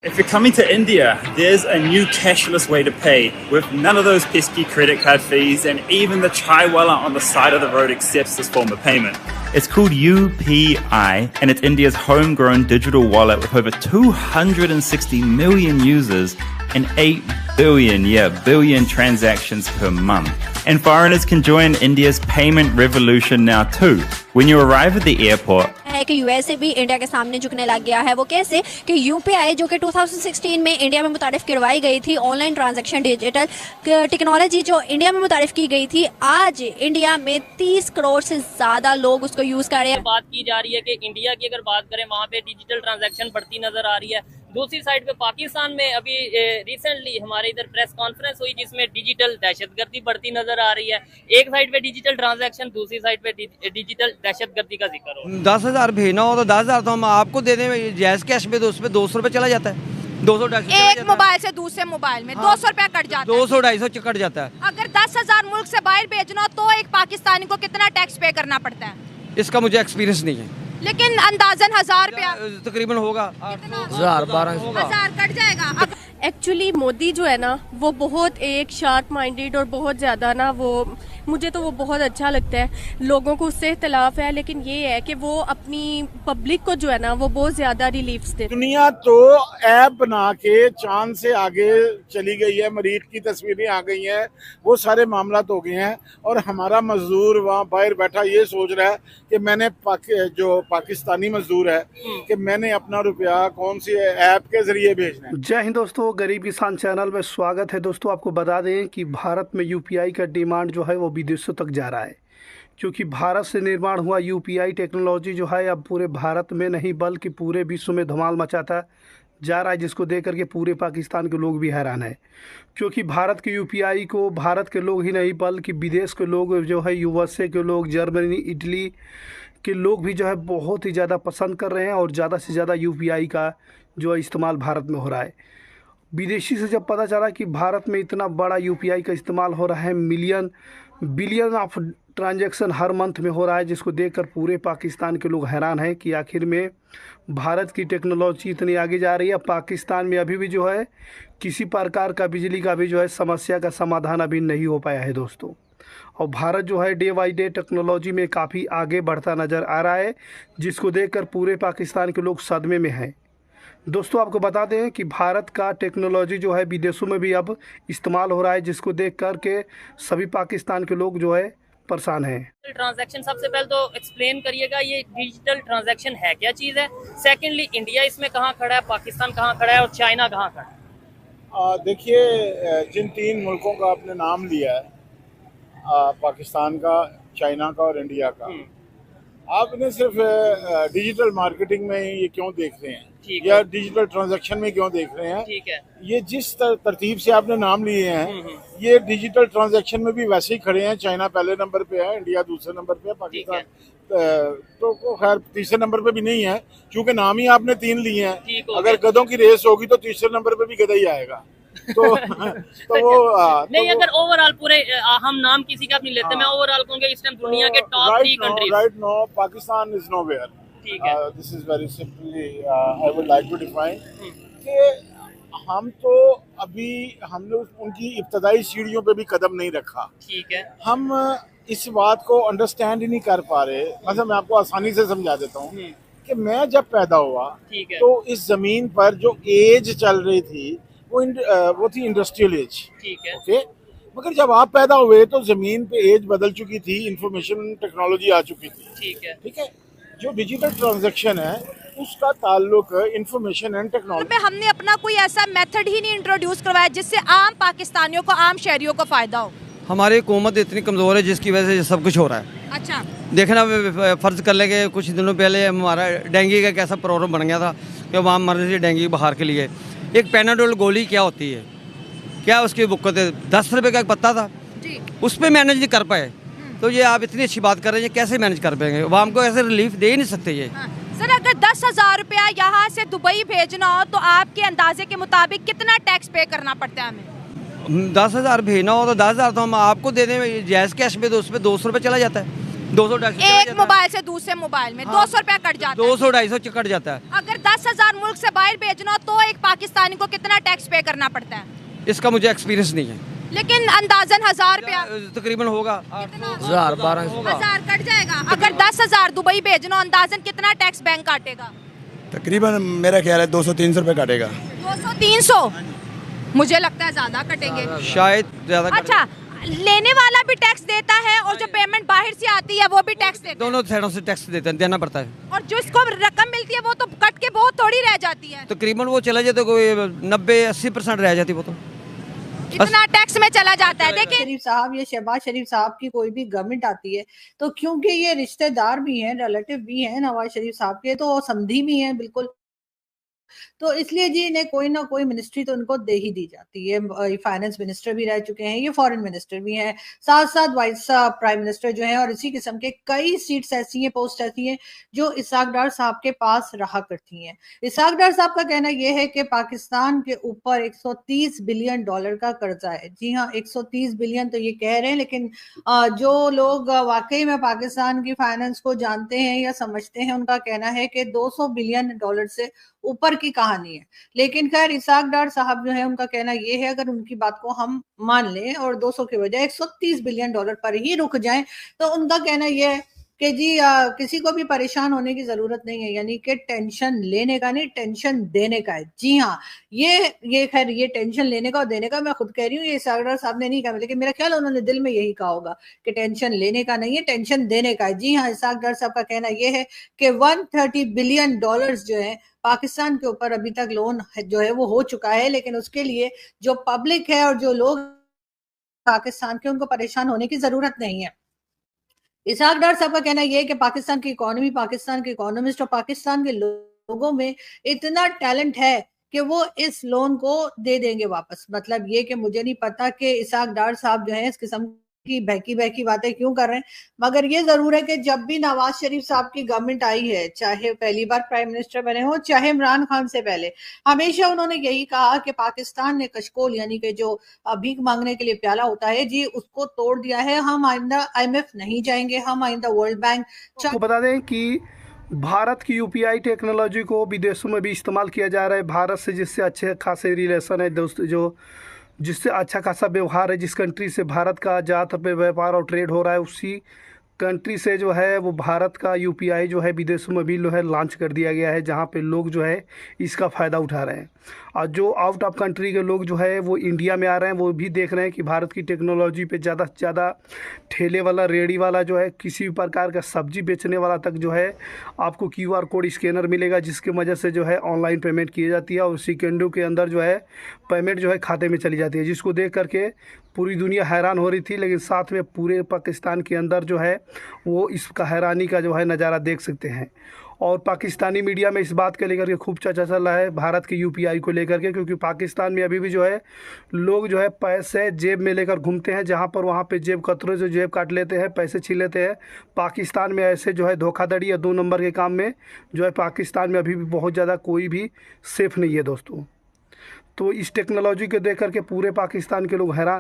If you're coming to India, there's a new cashless way to pay with none of those pesky credit card fees, and even the chaiwala on the side of the road accepts this form of payment. It's called UPI, and it's India's homegrown digital wallet with over 260 million users and 8 billion transactions per month. And foreigners can join India's payment revolution now too. When you arrive at the airport, है कि USA भी India के सामने झुकने लग गया है। वो कैसे कि यूपीआई जो कि 2016 में इंडिया में मुतारिफ करवाई गई थी, ऑनलाइन ट्रांजैक्शन डिजिटल टेक्नोलॉजी जो इंडिया में मुतारिफ की गई थी, आज इंडिया में 30 करोड़ से ज़्यादा लोग उसको यूज़ कर रहे हैं। बात की जा रही है कि इंडिया की अगर बात करें वहाँ पे डिजिटल ट्रांजैक्शन बढ़ती नजर आ रही है। दूसरी साइड पे पाकिस्तान में अभी रिसेंटली हमारे इधर प्रेस कॉन्फ्रेंस हुई जिसमें डिजिटल दहशतगर्दी बढ़ती नजर आ रही है। एक साइड पे डिजिटल ट्रांजैक्शन, दूसरी साइड पे डिजिटल दहशतगर्दी का जिक्र हो। 10,000 भेजना हो तो 10,000 तो हम आपको दे दें जैज कैश में, तो उस पर 200 रुपये चला जाता है। 200-250 एक मोबाइल से दूसरे मोबाइल में 200 रुपया कट जाता है। 200-250 कट जाता है। अगर 10,000 मुल्क से बाहर भेजना हो तो एक पाकिस्तानी को कितना टैक्स पे करना पड़ता है? इसका मुझे एक्सपीरियंस नहीं है, लेकिन अंदाजन 1,000 रुपया तकरीबन होगा। 1,000 कट जाएगा। एक्चुअली मोदी जो है ना वो बहुत एक शार्प माइंडेड और बहुत ज़्यादा ना मुझे तो वो बहुत अच्छा लगता है। लोगों को उससे इख्तलाफ है, लेकिन ये है कि वो अपनी पब्लिक को जो है ना वो बहुत ज़्यादा रिलीफ्स देते। दुनिया तो ऐप बना के चांद से आगे चली गई है, मरीख की तस्वीरें आ गई हैं, वो सारे मामला हो गए हैं, और हमारा मजदूर वहाँ बाहर बैठा ये सोच रहा है कि मैंने जो पाकिस्तानी मजदूर है कि मैंने अपना रुपया कौन सी ऐप के जरिए भेजना है। जय हिंद दोस्तों, गरीब किसान चैनल में स्वागत है। दोस्तों आपको बता दें कि भारत में यूपीआई का डिमांड जो है वो विदेशों तक जा रहा है, क्योंकि भारत से निर्माण हुआ यूपीआई टेक्नोलॉजी जो है अब पूरे भारत में नहीं बल्कि पूरे विश्व में धमाल मचाता जा रहा है, जिसको देख करके पूरे पाकिस्तान के लोग भी हैरान है। क्योंकि भारत के यूपीआई को भारत के लोग ही नहीं बल्कि विदेश के लोग जो है, यूएसए के लोग, जर्मनी, इटली के लोग भी जो है बहुत ही ज़्यादा पसंद कर रहे हैं, और ज़्यादा से ज़्यादा यूपीआई का जो है इस्तेमाल भारत में हो रहा है। विदेशी से जब पता चला कि भारत में इतना बड़ा यूपीआई का इस्तेमाल हो रहा है, billion of transaction her month में हो रहा है, जिसको देखकर पूरे पाकिस्तान के लोग हैरान हैं कि आखिर में भारत की टेक्नोलॉजी इतनी आगे जा रही है। पाकिस्तान में अभी भी जो है किसी प्रकार का बिजली का भी जो है समस्या का समाधान अभी नहीं हो पाया है दोस्तों। और भारत जो है डे बाई डे टेक्नोलॉजी में काफ़ी आगे बढ़ता नज़र आ रहा है, जिसको देखकर पूरे पाकिस्तान के लोग सदमे में हैं। दोस्तों आपको बता दें कि भारत का टेक्नोलॉजी जो है विदेशों में भी अब इस्तेमाल हो रहा है, जिसको देख कर के सभी पाकिस्तान के लोग जो है परेशान हैं। ट्रांजैक्शन सबसे पहले तो एक्सप्लेन करिएगा, ये डिजिटल ट्रांजैक्शन है क्या चीज़ है। सेकेंडली, इंडिया इसमें कहाँ खड़ा है, पाकिस्तान कहाँ खड़ा है और चाइना कहाँ खड़ा है? देखिए, जिन 3 मुल्कों का आपने नाम लिया है, पाकिस्तान का, चाइना का और इंडिया का, आपने सिर्फ डिजिटल मार्केटिंग में ये क्यों देख रहे हैं या डिजिटल ट्रांजैक्शन में क्यों देख रहे हैं? ठीक है, ये जिस तरतीब से आपने नाम लिए हैं, ये डिजिटल ट्रांजैक्शन में भी वैसे ही खड़े हैं। चाइना पहले नंबर पे है, इंडिया दूसरे नंबर पे है, पाकिस्तान तो खैर तीसरे नंबर पे भी नहीं है, क्योंकि नाम ही आपने 3 लिए हैं। अगर गधों की रेस होगी तो तीसरे नंबर पे भी गधा ही आएगा। तो वो नहीं, अगर ओवरऑल पूरे हम नाम किसी का नहीं लेते, मैं ओवरऑल कहूँगा इस टाइम दुनिया के top 3 countries. Right now Pakistan is nowhere. ठीक है, this is very simply I would like to define कि हम तो अभी हमने उनकी इब्तदाई सीढ़ियों पे भी कदम नहीं रखा। ठीक है, हम इस बात को अंडरस्टैंड ही नहीं कर पा रहे। मतलब मैं आपको आसानी से समझा देता हूँ कि मैं जब पैदा हुआ तो इस जमीन पर जो एज चल रही थी वो थी इंडस्ट्रियल एज। ठीक है, ओके, मगर जब आप पैदा हुए तो जमीन पे एज बदल चुकी थी, इंफॉर्मेशन टेक्नोलॉजी आ चुकी थी। ठीक है, जो डिजिटल ट्रांजैक्शन है उसका ताल्लुक इंफॉर्मेशन एंड टेक्नोलॉजी। हमने अपना कोई ऐसा मेथड ही नहीं इंट्रोड्यूस करवाया जिससे आम पाकिस्तानियों को, आम शहरियों को फायदा हो। हमारी हुकूमत इतनी कमज़ोर है जिसकी वजह से सब कुछ हो रहा है। अच्छा, देखना फ़र्ज़ कर लेंगे कुछ दिनों पहले हमारा डेंगू का कैसा प्रॉब्लम बन गया था कि वहाँ मरने से डेंगू बुखार के लिए एक पैनाडोल गोली क्या होती है, क्या उसकी बुक्कत है, 10 रुपये का एक पत्ता था जी, उस पर मैनेज नहीं कर पाए। तो ये आप इतनी अच्छी बात कर रहे हैं, कैसे मैनेज कर पाएंगे? वो हमको ऐसे रिलीफ दे ही नहीं सकते ये। सर, अगर 10,000 रुपया यहाँ से दुबई भेजना हो तो आपके अंदाजे के मुताबिक कितना टैक्स पे करना पड़ता है हमें? 10,000 भेजना हो तो 10,000 तो हम आपको दे दें जैज कैश में, तो उस पर 200 रुपये चला जाता है। 200 250 एक मोबाइल से दूसरे मोबाइल में 200 रुपया कट जाता है। 200 250 कट जाता है। अगर 10,000 मुल्क से बाहर भेजना हो तो एक पाकिस्तानी को कितना टैक्स पे करना पड़ता है? इसका मुझे एक्सपीरियंस नहीं है, लेकिन अंदाजन 1,000 रुपया तकरीबन होगा 1000 कट जाएगा। अगर 10,000 दुबई भेजना हो अंदाजन कितना टैक्स बैंक काटेगा? तकरीबन मेरा ख्याल है 200-300 रुपये काटेगा। 200-300 मुझे लगता है ज्यादा कटेंगे, शायद ज्यादा। अच्छा, लेने वाला भी टैक्स देता है और जो पेमेंट बाहर से आती है वो भी टैक्स देता है? दोनों साइडों से टैक्स देना पड़ता है। और जो इसको रकम मिलती है वो तो कट के बहुत थोड़ी रह जाती है। तकरीबन वो चला जाता, कोई 90-80% रह जाती वो तो। इतना टैक्स में चला जाता है। देखिए शरीफ साहब या शहबाज शरीफ साहब की कोई भी गवर्नमेंट आती है तो क्योंकि ये रिश्तेदार भी हैं, रिलेटिव भी हैं नवाज शरीफ साहब के, तो समधी भी हैं बिल्कुल, तो इसलिए जी इन्हें कोई ना कोई मिनिस्ट्री तो उनको दे ही दी जाती है। फाइनेंस मिनिस्टर भी रह चुके हैं, ये फॉरेन मिनिस्टर भी हैं, साथ साथ वाइस प्राइम मिनिस्टर जो हैं, और इसी किस्म के कई सीट्स ऐसी हैं, पोस्ट ऐसी हैं जो इसहाक डार साहब के पास रहा करती हैं। इसहाक डार साहब का कहना यह है कि पाकिस्तान के ऊपर 130 बिलियन डॉलर का कर्जा है। जी हाँ, 130 बिलियन तो ये कह रहे हैं, लेकिन जो लोग वाकई में पाकिस्तान की फाइनेंस को जानते हैं या समझते हैं उनका कहना है कि 200 बिलियन डॉलर से ऊपर की कहानी है। लेकिन खैर इसहाक डार साहब जो है उनका कहना यह है अगर उनकी बात को हम मान लें और 200 के बजाय 130 बिलियन डॉलर पर ही रुक जाएं, तो उनका कहना यह है कि जी किसी को भी परेशान होने की जरूरत नहीं है, यानी कि टेंशन लेने का नहीं, टेंशन देने का है। जी हाँ, ये खैर ये टेंशन लेने का और देने का मैं खुद कह रही हूँ, ये इसहाक डार साहब ने नहीं कहा, लेकिन मेरा ख्याल उन्होंने दिल में यही कहा होगा कि टेंशन लेने का नहीं है, टेंशन देने का है। जी हाँ, इसहाक डार साहब का कहना यह है कि 130 बिलियन डॉलर्स जो है पाकिस्तान के ऊपर अभी तक लोन जो है वो हो चुका है, लेकिन उसके लिए जो पब्लिक है और जो लोग पाकिस्तान के, उनको परेशान होने की जरूरत नहीं है। इसहाक डार साहब का कहना यह है कि पाकिस्तान की इकोनॉमी, पाकिस्तान के इकोनॉमिस्ट और पाकिस्तान के लोगों में इतना टैलेंट है कि वो इस लोन को दे देंगे वापस। मतलब ये कि मुझे नहीं पता कि इसहाक डार साहब जो है इस किस्म की बहकी बहकी बातें क्यों कर रहे हैं, मगर ये जरूर है कि जब भी नवाज शरीफ साहब की गवर्नमेंट आई है, चाहे पहली बार प्राइम मिनिस्टर बने हो, चाहे इमरान खान से पहले, हमेशा उन्होंने यही कहा कि पाकिस्तान ने कशकोल यानी कि जो भीख मांगने के लिए प्याला होता है जी, उसको तोड़ दिया है। हम आइंदा IMF नहीं जाएंगे, हम आइंदा वर्ल्ड बैंक। आपको बता दें कि भारत की UPI टेक्नोलॉजी को विदेशों में भी इस्तेमाल किया जा रहा है। भारत से जिससे अच्छे खासे रिलेशन है दोस्त, जो जिससे अच्छा खासा व्यवहार है, जिस कंट्री से भारत का ज़्यादातर पे व्यापार और ट्रेड हो रहा है, उसी कंट्री से जो है वो भारत का UPI जो है विदेशों में भी जो है लॉन्च कर दिया गया है, जहाँ पे लोग जो है इसका फ़ायदा उठा रहे हैं। और जो आउट ऑफ कंट्री के लोग जो है वो इंडिया में आ रहे हैं, वो भी देख रहे हैं कि भारत की टेक्नोलॉजी पे ज़्यादा से ज़्यादा ठेले वाला, रेडी वाला जो है, किसी भी प्रकार का सब्जी बेचने वाला तक जो है आपको QR कोड स्कैनर मिलेगा, जिसकी वजह से जो है ऑनलाइन पेमेंट की जाती है और सेकेंडों के अंदर जो है पेमेंट जो है खाते में चली जाती है, जिसको देख करके पूरी दुनिया हैरान हो रही थी। लेकिन साथ में पूरे पाकिस्तान के अंदर जो है वो इसका हैरानी का जो है नज़ारा देख सकते हैं। और पाकिस्तानी मीडिया में इस बात के लेकर के खूब चर्चा चल रहा है भारत के UPI को लेकर के, क्योंकि पाकिस्तान में अभी भी जो है लोग जो है पैसे जेब में लेकर घूमते हैं, जहां पर वहां पे जेब कतरे से जेब काट लेते हैं, पैसे छीन लेते हैं। पाकिस्तान में ऐसे जो है धोखाधड़ी या 2 नंबर के काम में जो है पाकिस्तान में अभी भी बहुत ज़्यादा कोई भी सेफ़ नहीं है दोस्तों। तो इस टेक्नोलॉजी को देख करके पूरे पाकिस्तान के लोग हैरान